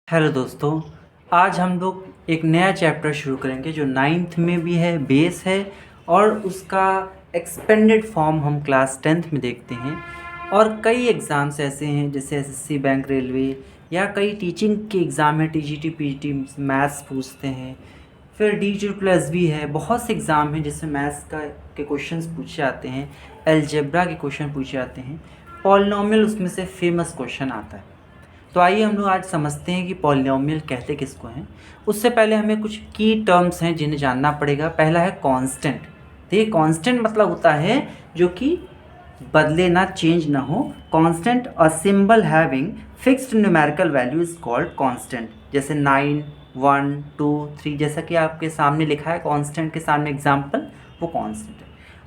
Hello दोस्तों, आज हम लोग एक नया चैप्टर शुरू करेंगे जो नाइन्थ में भी है, बेस है और उसका एक्सपेंडेड फॉर्म हम क्लास 10th में देखते हैं। और कई एग्ज़ाम्स ऐसे हैं जैसे एसएससी, बैंक, रेलवे या कई टीचिंग के एग्ज़ाम है, टीजीटी, पीजीटी, मैथ्स पूछते हैं। फिर DGT+ भी है, बहुत से एग्ज़ाम हैं जिसमें मैथ्स के क्वेश्चंस पूछे जाते हैं, अलजेब्रा के क्वेश्चन पूछे जाते हैं, पॉलिनॉमियल उसमें से फेमस क्वेश्चन आता है। तो आइए हम लोग आज समझते हैं कि पॉलिनॉमियल कहते किसको हैं। उससे पहले हमें कुछ की टर्म्स हैं जिन्हें जानना पड़ेगा। पहला है कांस्टेंट। तो ये कांस्टेंट मतलब होता है जो कि बदले ना, चेंज ना हो। Constant a symbol having fixed numerical value is called constant. जैसे 9, 1, 2, 3 जैसा कि आपके सामने लिखा है कांस्टेंट के सामने एग्जाम्पल, वो कांस्टेंट है।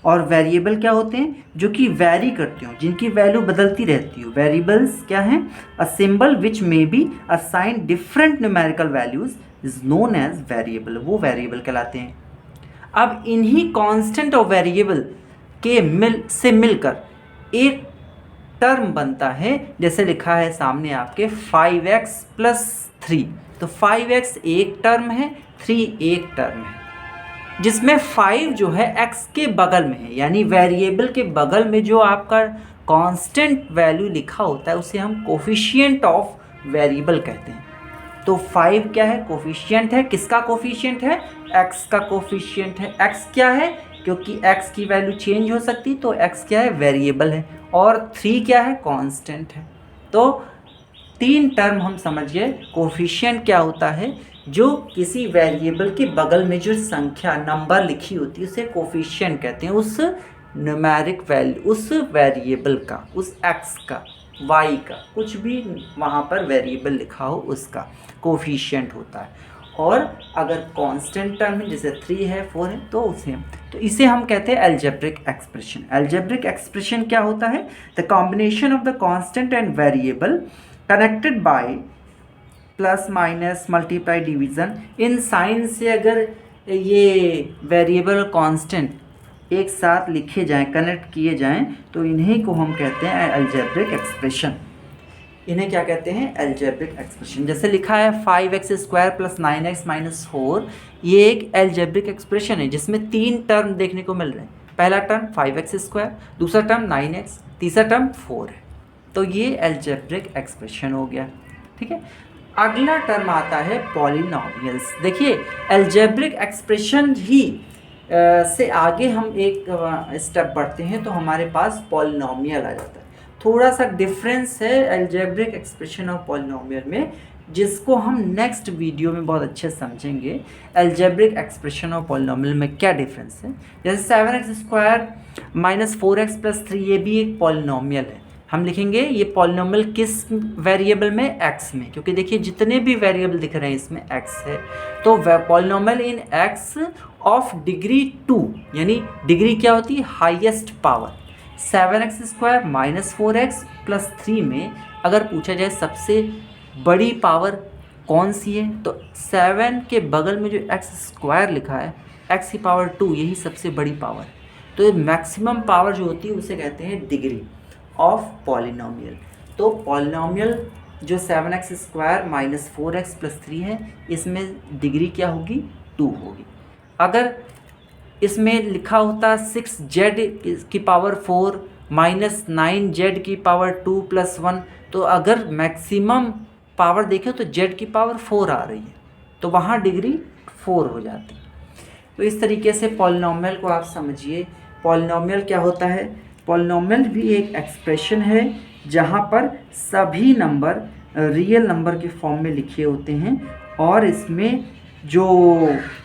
और वेरिएबल क्या होते हैं? जो कि वैरी करते हो, जिनकी वैल्यू बदलती रहती हो। वेरिएबल्स क्या हैं? A symbol which may be assigned different numerical values is known as variable, वो वेरिएबल कहलाते हैं। अब इन्हीं कांस्टेंट और वेरिएबल के मिलकर एक टर्म बनता है, जैसे लिखा है सामने आपके 5x + 3। तो 5x एक टर्म है, 3 एक टर्म है, जिसमें 5 जो है x के बगल में है, यानी वेरिएबल के बगल में जो आपका कांस्टेंट वैल्यू लिखा होता है उसे हम कोफिशिएंट ऑफ वेरिएबल कहते हैं। तो 5 क्या है? कोफिशिएंट है। किसका कोफिशिएंट है? x का कोफिशिएंट है। x क्या है? क्योंकि x की वैल्यू चेंज हो सकती, तो x क्या है? वेरिएबल है। और 3 क्या है? कांस्टेंट है। तो 3 टर्म हम समझ गए। कोफिशिएंट क्या होता है? जो किसी वेरिएबल के बगल में जो संख्या, नंबर लिखी होती है उसे कोफिशिएंट कहते हैं। उस न्यूमेरिक वैल्यू, उस वेरिएबल का, उस x का, y का, कुछ भी वहाँ पर वेरिएबल लिखा हो उसका कोफिशिएंट होता है। और अगर कांस्टेंट टर्म है, जैसे 3 है, 4 है, तो इसे हम कहते हैं अलजेब्रिक एक्सप्रेशन। अलजेब्रिक एक्सप्रेशन क्या होता है? The combination of the constant and variable connected by plus, minus, multiply, division. इन साइन से अगर ये वेरिएबल और कांस्टेंट एक साथ लिखे जाएं, कनेक्ट किए जाएं, तो इन्हीं को हम कहते हैं अलजेब्रिक एक्सप्रेशन। इन्हें क्या कहते हैं? Algebraic expression. जैसे लिखा है 5x² + 9x - 4, ये एक अलजेब्रिक एक्सप्रेशन है जिसमें 3 टर्म देखने को मिल रहे हैं। पहला टर्म 5x², दूसरा टर्म 9x, तीसरा टर्म 4 है। तो ये अलजेब्रिक एक्सप्रेशन हो गया, ठीक है। अगला टर्म आता है पॉलिनॉमियल्स। देखिए, अलजेब्रिक एक्सप्रेशन ही से आगे हम एक स्टेप बढ़ते हैं तो हमारे पास पॉलिनॉमियल आ जाता है। थोड़ा सा डिफरेंस है अलजेब्रिक एक्सप्रेशन और पॉलिनॉमियल में, जिसको हम नेक्स्ट वीडियो में बहुत अच्छे समझेंगे। अलजेब्रिक एक्सप्रेशन और पॉलिनॉमियल में क्या डिफरेंस है। जैसे 7x² - 4x + 3, ये भी एक पॉलिनॉमियल है। हम लिखेंगे ये पॉलिनॉमियल किस वेरिएबल में? x में, क्योंकि देखिए जितने भी वेरिएबल दिख रहे हैं इसमें x है। तो polynomial in x of degree 2, यानी डिग्री क्या होती है? Highest power. 7x² - 4x + 3 में अगर पूछा जाए सबसे बड़ी पावर कौन सी है, तो 7 के बगल में जो x² लिखा है, x की पावर 2, यही सबसे बड़ी पावर है। तो मैक्सिमम पावर जो होती है उसे कहते हैं डिग्री ऑफ पॉलिनॉमियल। तो पॉलिनॉमियल जो 7x² - 4x + 3 है, इसमें डिग्री क्या होगी? 2 होगी। अगर इसमें लिखा होता 6z की पावर 4 - 9z की पावर 2 + 1, तो अगर मैक्सिमम पावर देखें तो z की पावर 4 आ रही है, तो वहाँ डिग्री 4 हो जाती है। तो इस तरीके से पॉलिनॉमियल को आप समझिए। पॉलिनॉमियल क्या होता है? पॉलिनॉमियल भी एक एक्सप्रेशन है जहाँ पर सभी नंबर रियल नंबर के फॉर्म में लिखे होते हैं, और इसमें जो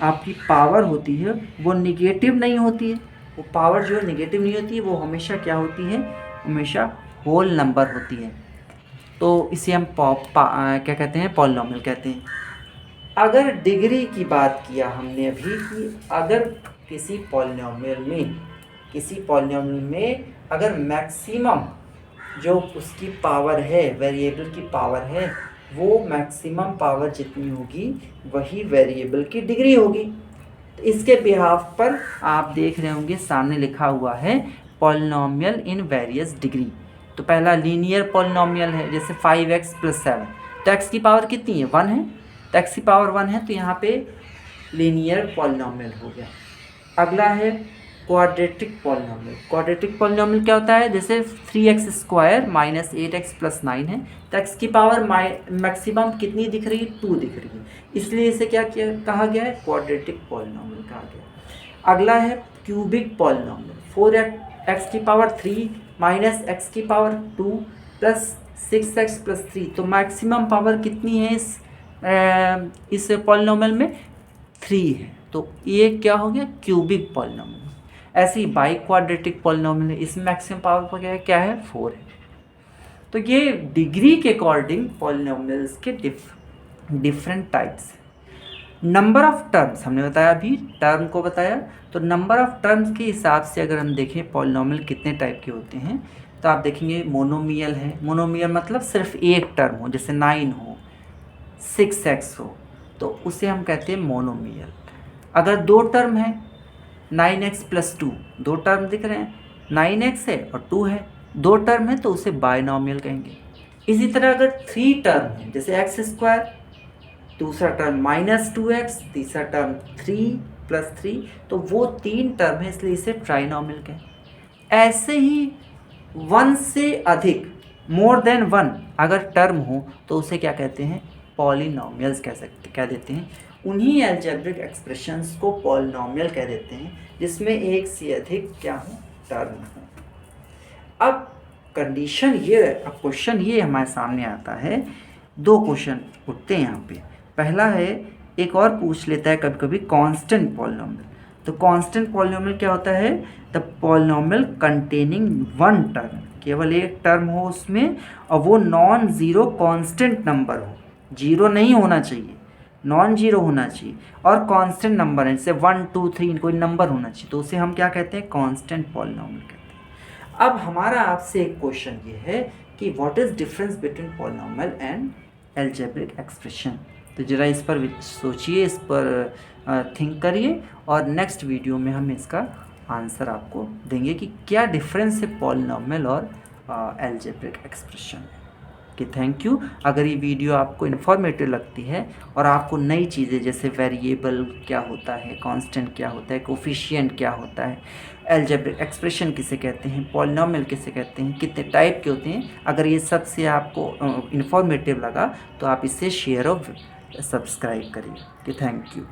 आपकी पावर होती है वो निगेटिव नहीं होती है। वो पावर जो है निगेटिव नहीं होती है, वो हमेशा क्या होती है? हमेशा होल नंबर होती है। तो इसे हम क्या कहते हैं? पॉलिनॉमियल कहते हैं। अगर डिग्री की बात किया हमने अभी कि अगर किसी पॉलिनॉमियल में अगर मैक्सिमम जो उसकी पावर है, वेरिएबल की पावर है, वो मैक्सिमम पावर जितनी होगी वही वेरिएबल की डिग्री होगी। तो इसके बिहाफ पर आप देख रहे होंगे सामने लिखा हुआ है पॉलिनॉमियल इन वेरियस डिग्री। तो पहला लीनियर पॉलिनॉमियल है, जैसे 5x + 7। तो x की पावर कितनी है, 1 है, तो x की पावर 1 है, तो यहाँ पे लीनियर पॉलिनॉमियल हो गया। अगला है क्वाड्रेटिक पॉलिनॉमियल। क्वाड्रेटिक पॉलिनॉमियल क्या होता है, जैसे 3x square minus 8x plus 9 है, तो x की पावर मैक्सिमम कितनी दिख रही है, 2 दिख रही है, इसलिए इसे क्या कहा गया है, क्वाड्रेटिक पॉलिनॉमियल कहा गया। अगला है क्यूबिक पॉलिनॉमियल। 4x की पावर 3 माइनस x की पावर 2 प्लस 6x प्लस 3, तो मैक्सिमम पावर कितनी है इस पॉलिनॉमियल में, 3 है, तो ये क्या हो गया, क्यूबिक पॉलिनॉमियल। ऐसे ही बाई क्वाड्रेटिक पॉलिनॉमियल है, इसमें मैक्सिमम पावर पर क्या है 4 है। तो ये डिग्री के अकॉर्डिंग पॉलिनॉमियल्स के डिफरेंट टाइप्स हैं। नंबर ऑफ टर्म्स हमने बताया, अभी टर्म को बताया, तो नंबर ऑफ टर्म्स के हिसाब से अगर हम देखें पॉलिनॉमियल कितने टाइप के होते हैं, तो आप देखेंगे मोनोमियल है। मोनोमियल मतलब सिर्फ एक टर्म हो, जैसे 9 हो, 6x हो, तो उसे हम कहते हैं मोनोमियल। अगर दो टर्म है 9x प्लस 2, दो टर्म दिख रहे हैं, 9x है और 2 है, दो टर्म है, तो उसे बायनॉमियल कहेंगे। इसी तरह अगर 3 टर्म है, जैसे एक्स स्क्वायर, दूसरा टर्म माइनस 2x, तीसरा टर्म 3 प्लस 3, तो वो 3 टर्म है, इसलिए इसे ट्राइनॉमियल कहें। ऐसे ही 1 से अधिक, मोर देन 1 अगर टर्म हो, तो उसे क्या कहते हैं, पॉलिनॉमियल्स कह देते हैं। उन्हीं अलजेब्रिक एक्सप्रेशंस को पॉलिनॉमियल कह देते हैं जिसमें एक से अधिक क्या हो, टर्म हो। अब कंडीशन ये, अब क्वेश्चन ये हमारे सामने आता है, दो क्वेश्चन उठते हैं यहाँ पे। पहला है, एक और पूछ लेता है कभी कभी कांस्टेंट पॉलिनॉमियल। तो कांस्टेंट पॉलिनॉमियल क्या होता है, द पॉलिनॉमियल कंटेनिंग 1 टर्म, केवल एक टर्म हो उसमें, और वो नॉन ज़ीरो कांस्टेंट नंबर हो, जीरो नहीं होना चाहिए, नॉन जीरो होना चाहिए, और कांस्टेंट नंबर है, जैसे 1 2 3 कोई नंबर होना चाहिए, तो उसे हम क्या कहते हैं, कांस्टेंट पॉलिनॉमियल कहते हैं। अब हमारा आपसे एक क्वेश्चन ये है कि what is difference between polynomial and algebraic expression. तो ज़रा इस पर सोचिए, इस पर थिंक करिए, और नेक्स्ट वीडियो में हम इसका आंसर आपको देंगे कि क्या डिफरेंस है पॉलिनॉमियल और अलजेब्रिक एक्सप्रेशन कि थैंक यू। अगर ये वीडियो आपको इन्फॉर्मेटिव लगती है और आपको नई चीज़ें जैसे वेरिएबल क्या होता है, कांस्टेंट क्या होता है, कोफिशिएंट क्या होता है, अलजेब्रिक एक्सप्रेशन किसे कहते हैं, पॉलिनॉमियल किसे कहते हैं, कितने टाइप के होते हैं, अगर ये सब से आपको इन्फॉर्मेटिव लगा तो आप इसे शेयर और सब्सक्राइब करिए कि थैंक यू।